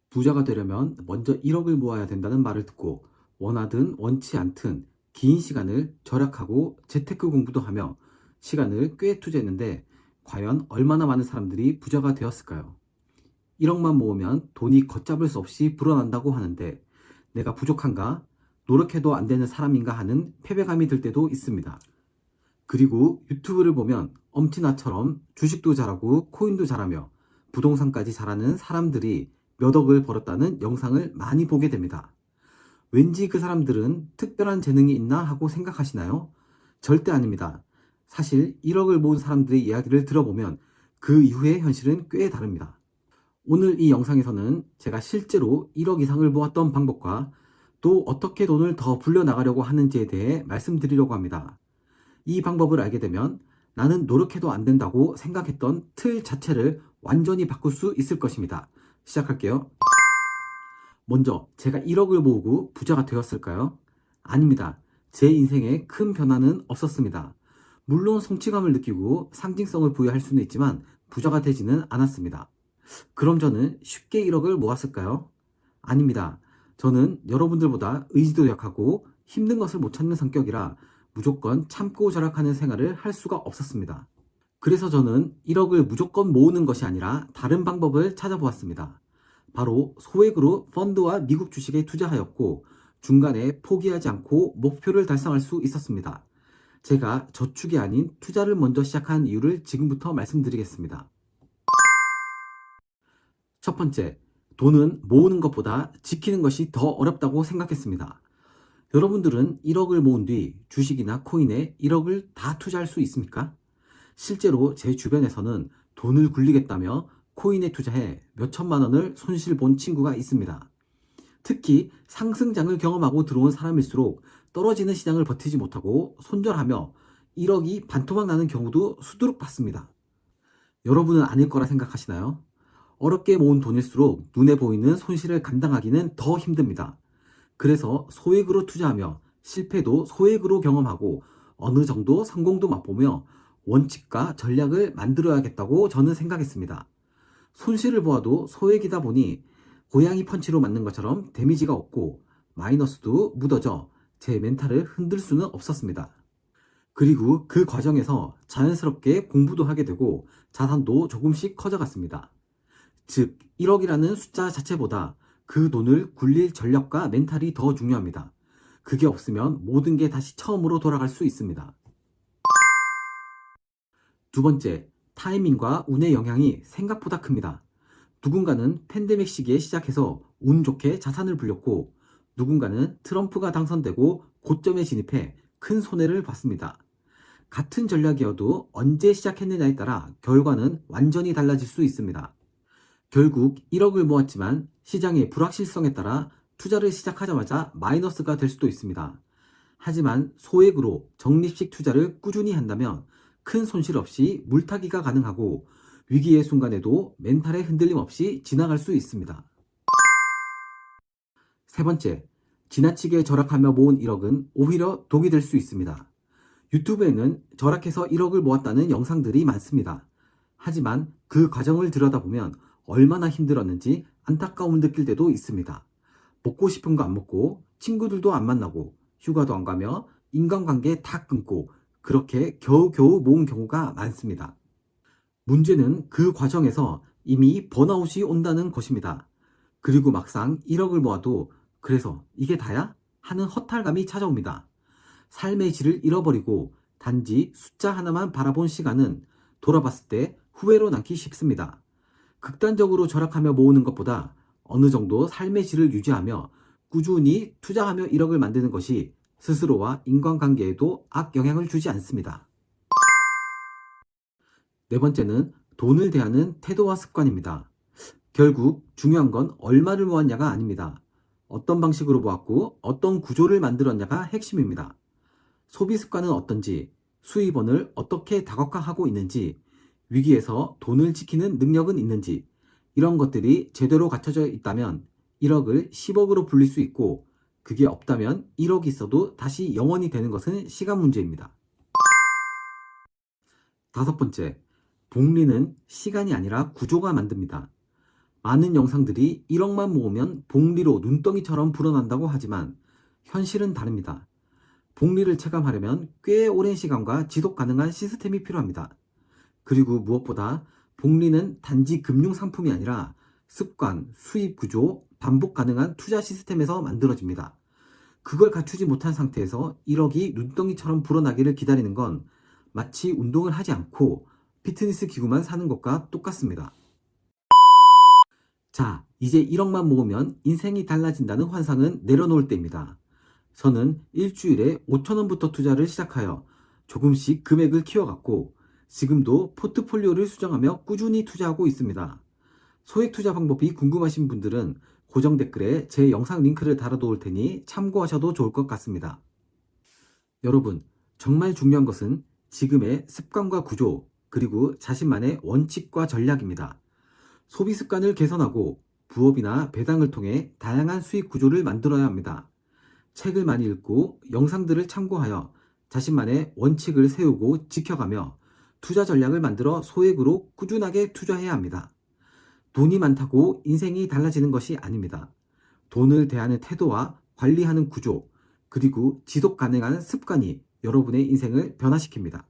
부자가 되려면 먼저 1억을 모아야 된다는 말을 듣고 원하든 원치 않든 긴 시간을 절약하고 재테크 공부도 하며 시간을 꽤 투자했는데 과연 얼마나 많은 사람들이 부자가 되었을까요? 1억만 모으면 돈이 걷잡을 수 없이 불어난다고 하는데 내가 부족한가? 노력해도 안 되는 사람인가 하는 패배감이 들 때도 있습니다. 그리고 유튜브를 보면 엄티나처럼 주식도 잘하고 코인도 잘하며 부동산까지 잘하는 사람들이 몇 억을 벌었다는 영상을 많이 보게 됩니다. 왠지 그 사람들은 특별한 재능이 있나 하고 생각하시나요? 절대 아닙니다. 사실 1억을 모은 사람들의 이야기를 들어보면 그 이후의 현실은 꽤 다릅니다. 오늘 이 영상에서는 제가 실제로 1억 이상을 모았던 방법과 또 어떻게 돈을 더 불려나가려고 하는지에 대해 말씀드리려고 합니다. 이 방법을 알게 되면 나는 노력해도 안 된다고 생각했던 틀 자체를 완전히 바꿀 수 있을 것입니다. 시작할게요. 먼저 제가 1억을 모으고 부자가 되었을까요? 아닙니다. 제 인생에 큰 변화는 없었습니다. 물론 성취감을 느끼고 상징성을 부여할 수는 있지만 부자가 되지는 않았습니다. 그럼 저는 쉽게 1억을 모았을까요? 아닙니다. 저는 여러분들보다 의지도 약하고 힘든 것을 못 찾는 성격이라 무조건 참고 절약하는 생활을 할 수가 없었습니다. 그래서 저는 1억을 무조건 모으는 것이 아니라 다른 방법을 찾아보았습니다. 바로 소액으로 펀드와 미국 주식에 투자하였고 중간에 포기하지 않고 목표를 달성할 수 있었습니다. 제가 저축이 아닌 투자를 먼저 시작한 이유를 지금부터 말씀드리겠습니다. 첫 번째, 돈은 모으는 것보다 지키는 것이 더 어렵다고 생각했습니다. 여러분들은 1억을 모은 뒤 주식이나 코인에 1억을 다 투자할 수 있습니까? 실제로 제 주변에서는 돈을 굴리겠다며 코인에 투자해 몇천만 원을 손실 본 친구가 있습니다. 특히 상승장을 경험하고 들어온 사람일수록 떨어지는 시장을 버티지 못하고 손절하며 1억이 반토막 나는 경우도 수두룩 봤습니다. 여러분은 아닐 거라 생각하시나요? 어렵게 모은 돈일수록 눈에 보이는 손실을 감당하기는 더 힘듭니다. 그래서 소액으로 투자하며 실패도 소액으로 경험하고 어느 정도 성공도 맛보며 원칙과 전략을 만들어야겠다고 저는 생각했습니다. 손실을 보아도 소액이다 보니 고양이 펀치로 맞는 것처럼 데미지가 없고 마이너스도 묻어져 제 멘탈을 흔들 수는 없었습니다. 그리고 그 과정에서 자연스럽게 공부도 하게 되고 자산도 조금씩 커져갔습니다. 즉 1억이라는 숫자 자체보다 그 돈을 굴릴 전략과 멘탈이 더 중요합니다. 그게 없으면 모든 게 다시 처음으로 돌아갈 수 있습니다. 두 번째, 타이밍과 운의 영향이 생각보다 큽니다. 누군가는 팬데믹 시기에 시작해서 운 좋게 자산을 불렸고 누군가는 트럼프가 당선되고 고점에 진입해 큰 손해를 봤습니다. 같은 전략이어도 언제 시작했느냐에 따라 결과는 완전히 달라질 수 있습니다. 결국 1억을 모았지만 시장의 불확실성에 따라 투자를 시작하자마자 마이너스가 될 수도 있습니다. 하지만 소액으로 적립식 투자를 꾸준히 한다면 큰 손실 없이 물타기가 가능하고 위기의 순간에도 멘탈의 흔들림 없이 지나갈 수 있습니다. 세 번째, 지나치게 절약하며 모은 1억은 오히려 독이 될 수 있습니다. 유튜브에는 절약해서 1억을 모았다는 영상들이 많습니다. 하지만 그 과정을 들여다보면 얼마나 힘들었는지 안타까움 느낄 때도 있습니다. 먹고 싶은 거 안 먹고 친구들도 안 만나고 휴가도 안 가며 인간관계 다 끊고 그렇게 겨우겨우 모은 경우가 많습니다. 문제는 그 과정에서 이미 번아웃이 온다는 것입니다. 그리고 막상 1억을 모아도 그래서 이게 다야? 하는 허탈감이 찾아옵니다. 삶의 질을 잃어버리고 단지 숫자 하나만 바라본 시간은 돌아봤을 때 후회로 남기 쉽습니다. 극단적으로 절약하며 모으는 것보다 어느 정도 삶의 질을 유지하며 꾸준히 투자하며 1억을 만드는 것이 스스로와 인간관계에도 악영향을 주지 않습니다. 네 번째는 돈을 대하는 태도와 습관입니다. 결국 중요한 건 얼마를 모았냐가 아닙니다. 어떤 방식으로 모았고 어떤 구조를 만들었냐가 핵심입니다. 소비 습관은 어떤지, 수입원을 어떻게 다각화하고 있는지, 위기에서 돈을 지키는 능력은 있는지 이런 것들이 제대로 갖춰져 있다면 1억을 10억으로 불릴 수 있고 그게 없다면 1억이 있어도 다시 0원이 되는 것은 시간 문제입니다. 다섯 번째, 복리는 시간이 아니라 구조가 만듭니다. 많은 영상들이 1억만 모으면 복리로 눈덩이처럼 불어난다고 하지만 현실은 다릅니다. 복리를 체감하려면 꽤 오랜 시간과 지속 가능한 시스템이 필요합니다. 그리고 무엇보다 복리는 단지 금융 상품이 아니라 습관, 수입 구조, 반복 가능한 투자 시스템에서 만들어집니다. 그걸 갖추지 못한 상태에서 1억이 눈덩이처럼 불어나기를 기다리는 건 마치 운동을 하지 않고 피트니스 기구만 사는 것과 똑같습니다. 자, 이제 1억만 모으면 인생이 달라진다는 환상은 내려놓을 때입니다. 저는 일주일에 5,000원부터 투자를 시작하여 조금씩 금액을 키워갔고 지금도 포트폴리오를 수정하며 꾸준히 투자하고 있습니다. 소액 투자 방법이 궁금하신 분들은 고정 댓글에 제 영상 링크를 달아놓을 테니 참고하셔도 좋을 것 같습니다. 여러분, 정말 중요한 것은 지금의 습관과 구조, 그리고 자신만의 원칙과 전략입니다. 소비 습관을 개선하고 부업이나 배당을 통해 다양한 수익 구조를 만들어야 합니다. 책을 많이 읽고 영상들을 참고하여 자신만의 원칙을 세우고 지켜가며 투자 전략을 만들어 소액으로 꾸준하게 투자해야 합니다. 돈이 많다고 인생이 달라지는 것이 아닙니다. 돈을 대하는 태도와 관리하는 구조, 그리고 지속 가능한 습관이 여러분의 인생을 변화시킵니다.